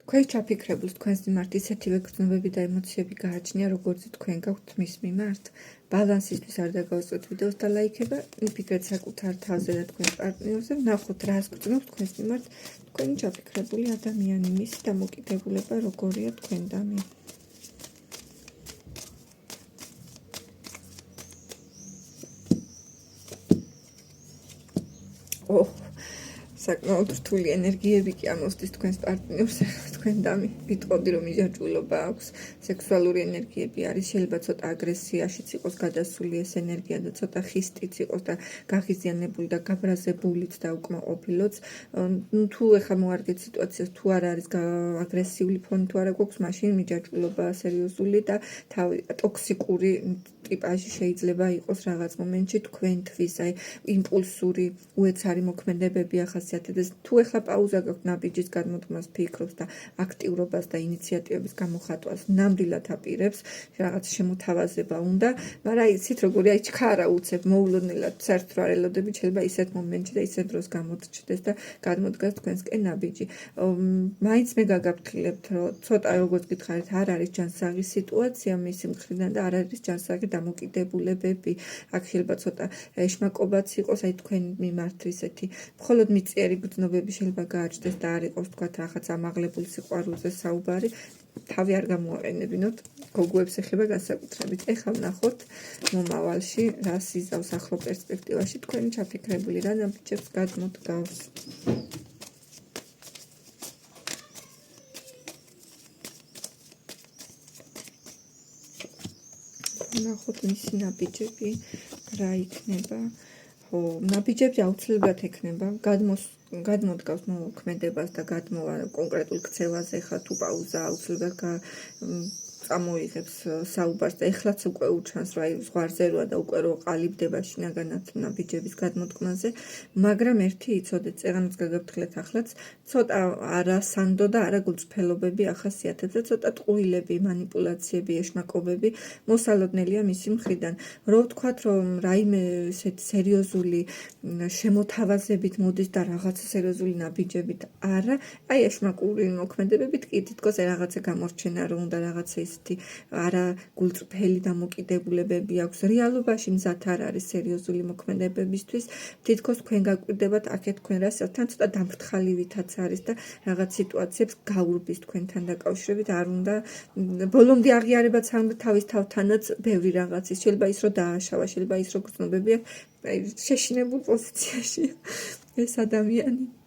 თქვენ ჩაფიქრებულს თქვენს მიმართ ისეთივე გრძნობები და ემოციები გააჩნია, როგორც თქვენ გაქვთ მის მიმართ. ბალანსისთვის არ დაგავსოთ ვიდეოს და ლაიქება, მიფიქრეთ საკუთარ თავზე და თქვენს პარტნიორზე, ვნახოთ რას გრძნობს თქვენს მიმართ თქვენი ჩაფიქრებული ადამიანი, მისი დამოკიდებულება როგორია თქვენდამი. საკმაოდ რთული ენერგიები კი ამოსდის თქვენს პარტნიორს, თქვენდამი ვიტყოდი რომ იჯაჭვულობა აქვს, სექსუალური ენერგიები არის, შეიძლება ცოტა აგრესიაშიც იყოს გადასული ეს ენერგია და ცოტა ხისტიც იყოს და გაღიზიანებული და გაბრაზებულიც და უკმაყოფილოც. თუ ეხლა მოარგეთ სიტუაციას, თუ არ არის აგრესიული ფონი, თუ არა გვაქვს, მაშინ მიჯაჭვულობაა სერიოზული და ტოქსიკური ტიპაჟი შეიძლება იყოს რაღაც მომენტში თქვენთვის, აი იმპულსური, უეცარი მოქმედებები ახასიათებს. თუ ეხლა პაუზა გაქვთ ნაბიჯის გადმოდგმას, ფიქრობს და აქტიურობას და ინიციატივების გამოხატვას ნამდვილად აპირებს, რაღაც შემოთავაზება უნდა, მაგრამ იცით როგორი აი ჩქარა უცებ მოულოდნელად საერთოდ არ ელოდებით, შეიძლება ისეთ მომენტში და ისეთ დროს გამოჩნდეს და გადმოდგას თქვენსკენ ნაბიჯი. მაინც მე გაგაფრთხილებთ, რომ ცოტა როგორც გითხარით, არ არის ჯანსაღი სიტუაცია მისი მხრიდან და არ არის ჯანსაღი დამოკიდებულებები. აქ შეიძლება ცოტა ეშმაკობაც იყოს, აი თქვენ მიმართ ისეთი მხოლოდ მიწიერი გრძნობები შეიძლება გააჩნდეს და არ იყოს თქვათ რაღაც ამაღლებულ სიყვარულზე საუბარი. თავი არ გამოაყენებინოთ, გოგოებს ეხება განსაკუთრებით. ეხლა ვნახოთ მომავალში რას იზავს ახლო პერსპექტივაში თქვენი ჩაფიქრებული, რა ნაბიჯებს გადმოდგავს. ვნახოთ მისი ნაბიჯები რა იქნება. ნაბიჯები აუცილებლად ექნება, გადმოდგავს მოქმედებას და გადმოვა კონკრეტულ ქცევაზე, ხა თუ პაუზა აუცილებლად წამოიღებს საუბარს და ეხლაც უკვე უჩანს, რომ აი ზღვარზე როა და უკვე რო ყალიბდება შინაგანად ნაბიჯების გადმოდგმაზე, მაგრამ ერთი იცოდეთ, წეღანაც გაგაფრთხილეთ ახლაც, ცოტა არასანდო და არაგულწრფელობები ახასიათებს და ცოტა ტყუილები, მანიპულაციები, ეშმაკობები მოსალოდნელია მისი მხრიდან. რო ვთქვათ, რომ რაიმე ესეთი სერიოზული შემოთავაზებით მოდის და რაღაც სერიოზული ნაბიჯებით არა, აი ეშმაკური მოქმედებებით კი თითქოს რაღაცა გამორჩენა რომ უნდა რაღაცა ისეთი არა გულწრფელი დამოკიდებულებები აქვს. რეალობაში მზად არ არის სერიოზული მოქმედებებისთვის, თითქოს თქვენ გაკვირდებათ აქეთ თქვენ რას, თან ცოტა დამფრთხალივითაც არის და რაღაც სიტუაციებს გაურბის თქვენთან დაკავშირებით, არ უნდა ბოლომდე აღიარებაც არ უნდა თავის თავთანაც ბევრი რაღაცის, შეიძლება ის რომ დააშავა, შეიძლება ის რომ გრძნობებია, შეშინებულ პოზიციაში ეს ადამიანი.